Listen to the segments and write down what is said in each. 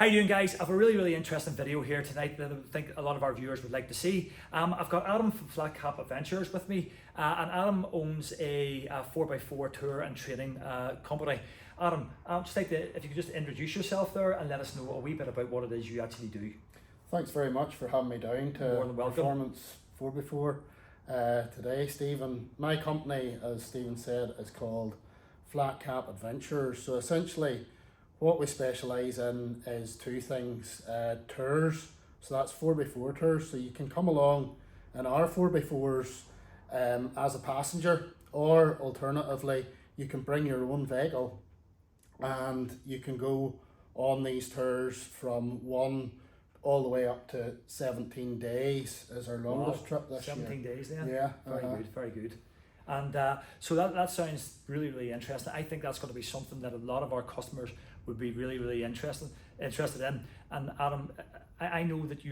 How you doing, guys? I have a really interesting video here tonight that I think a lot of our viewers would like to see. I've got Adam from Flat Cap Adventures with me, and Adam owns a 4x4 tour and training company. Adam, I'd just like to, if you could just introduce yourself there and let us know a wee bit about what it is you actually do. Thanks very much for having me down to Performance 4x4 today, Stephen. My company, as Stephen said, is called Flat Cap Adventures. So essentially, what we specialise in is two things: tours. So that's 4x4 tours. So you can come along in our 4x4s as a passenger, or alternatively, you can bring your own vehicle and you can go on these tours from 1 all the way up to 17 days is our longest trip this 17 year. days then? Yeah. Very good. And so that sounds really interesting. I think that's going to be something that a lot of our customers would be really interested in. And Adam, I know that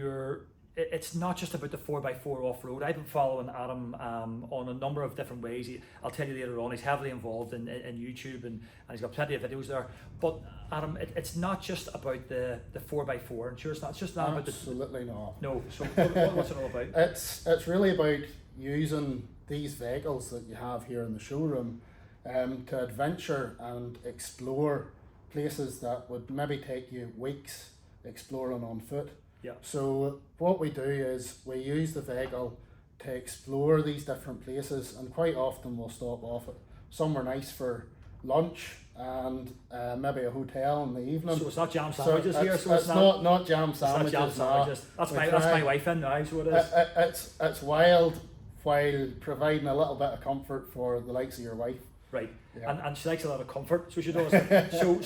it's not just about the 4x4 off-road. I've been following Adam on a number of different ways. I'll tell you later on, he's heavily involved in YouTube and he's got plenty of videos there. But Adam, it's not just about the 4x4. I'm sure it's just not about the... Absolutely not. No, so what's it all about? It's really about using these vehicles that you have here in the showroom to adventure and explore places that would maybe take you weeks exploring on foot. Yeah. So what we do is we use the vehicle to explore these different places, and quite often we'll stop off at somewhere nice for lunch and maybe a hotel in the evening. So it's not jam sandwiches here. So it's not jam sandwiches. It's not jam sandwiches. That's my wife in now. So it is. It's wild while providing a little bit of comfort for the likes of your wife. Right. Yeah. And she likes a lot of comfort, so she does.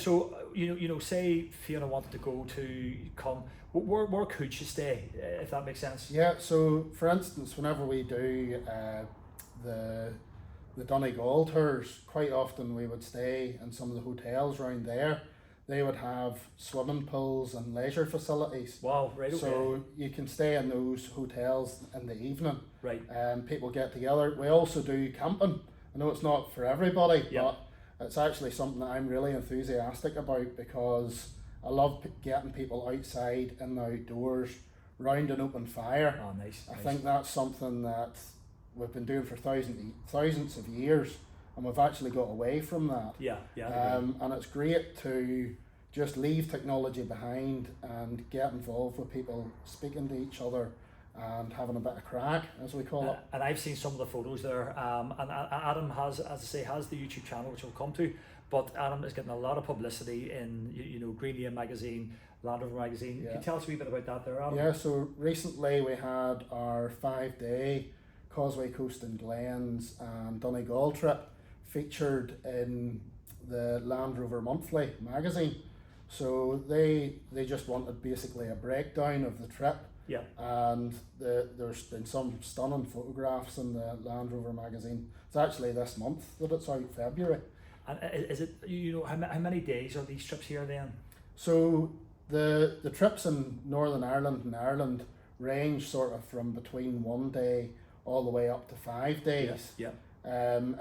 so you know, say Fiona wanted to go to come. Where could she stay, if that makes sense? Yeah, so for instance, whenever we do the Donegal tours, quite often we would stay in some of the hotels around there. They would have swimming pools and leisure facilities. Wow, right, okay. So you can stay in those hotels in the evening. Right. People get together. We also do camping. I know it's not for everybody, but it's actually something that I'm really enthusiastic about, because I love getting people outside in the outdoors, round an open fire. Oh, nice. I think that's something that we've been doing for thousands of years, and we've actually got away from that. Yeah. And it's great to just leave technology behind and get involved with people, speaking to each other and having a bit of crack, as we call it. And I've seen some of the photos there. And Adam has, as I say, has the YouTube channel, which we'll come to. But Adam is getting a lot of publicity in, Green Lane magazine, Land Rover magazine. Yeah. Can you tell us a wee bit about that there, Adam? Yeah, so recently we had our 5-day Causeway Coast and Glens and Donegal trip featured in the Land Rover Monthly magazine. So they just wanted basically a breakdown of the trip. Yeah. And there's been some stunning photographs in the Land Rover magazine. It's actually this month that it's out, February. And is it, how many days are these trips here then? So the trips in Northern Ireland and Ireland range sort of from between 1 day all the way up to 5 days. Yeah.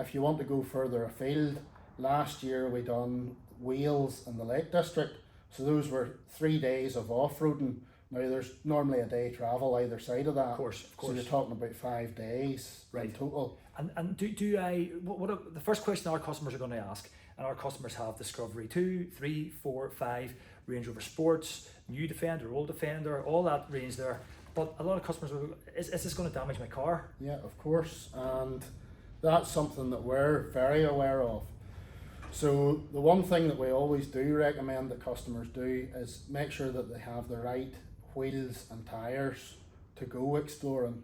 If you want to go further afield, last year we done Wales in the Lake District. So those were 3 days of off-roading. Now there's normally a day travel either side of that. Of course. So you're talking about 5 days in total. And the first question our customers are going to ask, and our customers have Discovery 2, 3, 4, 5, Range Rover Sports, new Defender, old Defender, all that range there. But a lot of customers will go, is this going to damage my car? Yeah, of course. And that's something that we're very aware of. So the one thing that we always do recommend that customers do is make sure that they have the right wheels and tires to go exploring.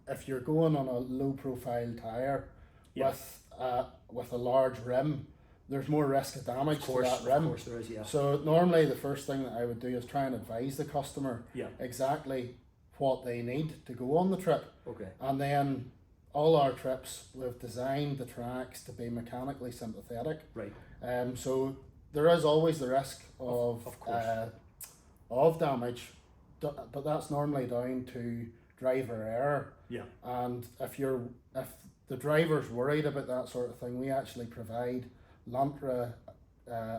If you're going on a low profile tire with a large rim, there's more risk of damage to that rim. Of course there is, yeah. So normally the first thing that I would do is try and advise the customer exactly what they need to go on the trip. Okay. And then all our trips, we've designed the tracks to be mechanically sympathetic. Right. So there is always the risk of damage, but that's normally down to driver error. Yeah. And if the driver's worried about that sort of thing, we actually provide Lantra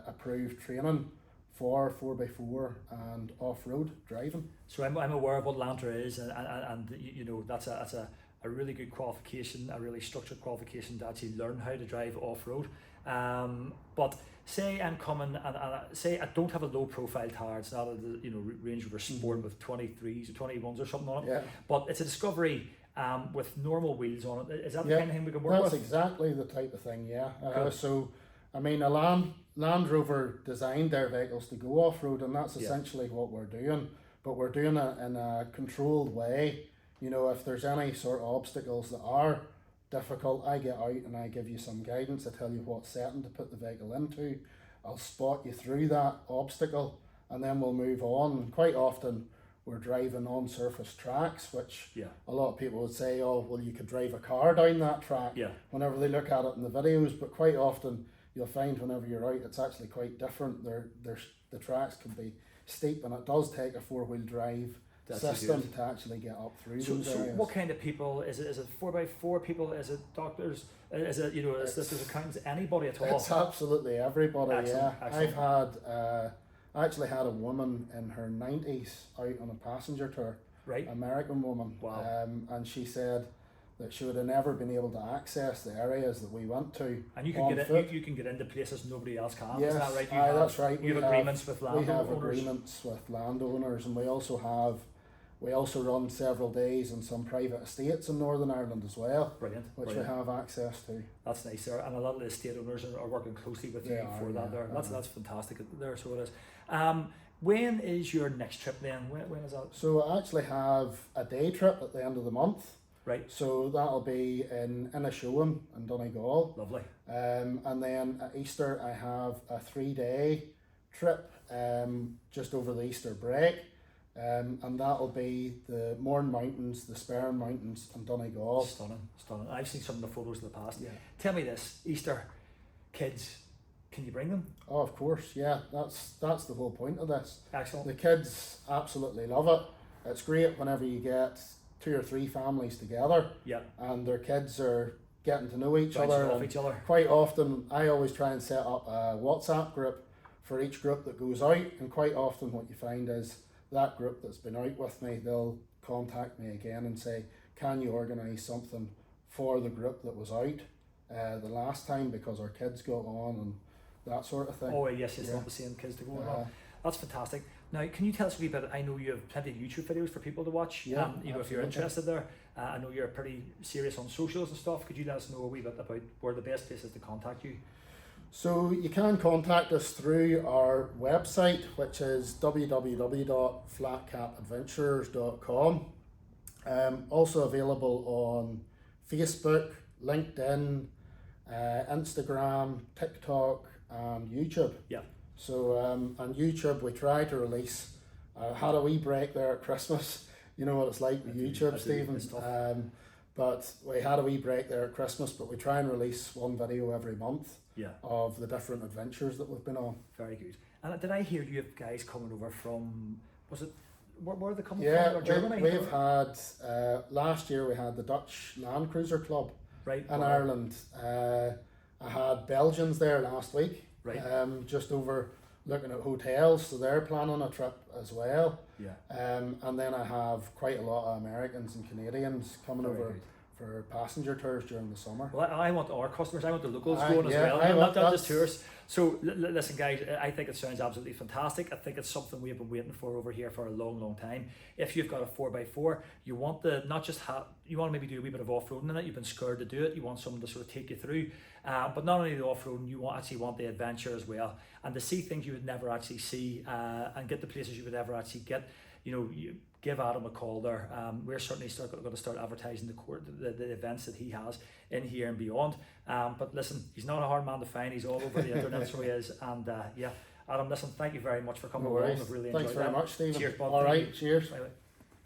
approved training for 4x4 and off-road driving. So I'm aware of what Lantra is, and you know that's a really good qualification, a really structured qualification to actually learn how to drive off-road. But say I'm coming and say I don't have a low profile tire, it's not a Range Rover Sport with 23s or 21s or something on it, but it's a Discovery with normal wheels on it. Is that the kind of thing we can work with? That's exactly the type of thing, so I mean, a Land Rover designed their vehicles to go off-road, and that's essentially what we're doing, but we're doing it in a controlled way. You know, if there's any sort of obstacles that are difficult, I get out and I give you some guidance. I tell you what setting to put the vehicle into. I'll spot you through that obstacle, and then we'll move on. And quite often we're driving on surface tracks, which a lot of people would say, oh, well, you could drive a car down that track whenever they look at it in the videos, but quite often you'll find whenever you're out, it's actually quite different. The tracks can be steep, and it does take a four-wheel drive system to actually get up through those areas. So what kind of people, is it 4x4 people, is it doctors, is it, sisters, accountants, anybody at all? It's absolutely everybody. Excellent. I've had, I actually had a woman in her 90s out on a passenger tour, American woman, and she said that she would have never been able to access the areas that we went to. And you can get into places nobody else can. Yes, is that right? that's right. You have agreements with landowners. We have agreements with landowners, and we also run several days in some private estates in Northern Ireland as well. Brilliant. We have access to. That's nice there, and a lot of the estate owners are working closely with you for that there. That's fantastic there. So it is. When is your next trip then? When is that? So I actually have a day trip at the end of the month. Right. So that'll be in Inishowen in Donegal. Lovely. And then at Easter I have a 3-day trip just over the Easter break. And that'll be the Mourne Mountains, the Sperrin Mountains and Donegal. Stunning. I've seen some of the photos in the past. Yeah. Tell me this, Easter, kids, can you bring them? Oh, of course, yeah. That's the whole point of this. Excellent. The kids absolutely love it. It's great whenever you get 2 or 3 families together, and their kids are getting to know each other. Quite often, I always try and set up a WhatsApp group for each group that goes out, and quite often what you find is that group that's been out with me, they'll contact me again and say, can you organise something for the group that was out the last time, because our kids got on and that sort of thing. Oh yes, it's not the same kids to go on. That's fantastic. Now, can you tell us a wee bit? I know you have plenty of YouTube videos for people to watch. If you're interested there, I know you're pretty serious on socials and stuff. Could you let us know a wee bit about where the best place is to contact you? So you can contact us through our website, which is www.flatcapadventures.com. Also available on Facebook, LinkedIn, Instagram, TikTok, and YouTube. Yeah. So on YouTube we try to release, had a wee break there at Christmas. You know what it's like with YouTube, Stephen. But we had a wee break there at Christmas, but we try and release one video every month of the different adventures that we've been on. Very good. And did I hear you have guys coming over from, where are they coming from? Germany? We've had, last year we had the Dutch Land Cruiser Club in Ireland. I had Belgians there last week, just over looking at hotels, so they're planning a trip as well. And then I have quite a lot of Americans and Canadians coming over for passenger tours during the summer. Well, I want our customers, I want the locals going as well, not just tourists. So listen guys, I think it sounds absolutely fantastic. I think it's something we've been waiting for over here for a long time. If you've got a 4x4, you want you want to maybe do a wee bit of off-roading in it, you've been scared to do it, you want someone to sort of take you through. But not only the off-roading, you actually want the adventure as well, and to see things you would never actually see, and get the places you would never actually get. You give Adam a call there. We're certainly going to start advertising the events that he has in here and beyond. But listen, he's not a hard man to find. He's all over the internet, so he is. And Adam, listen, thank you very much for coming along. I've really enjoyed Thanks very much, Stephen. Cheers, bud. All right, cheers. Bye-bye.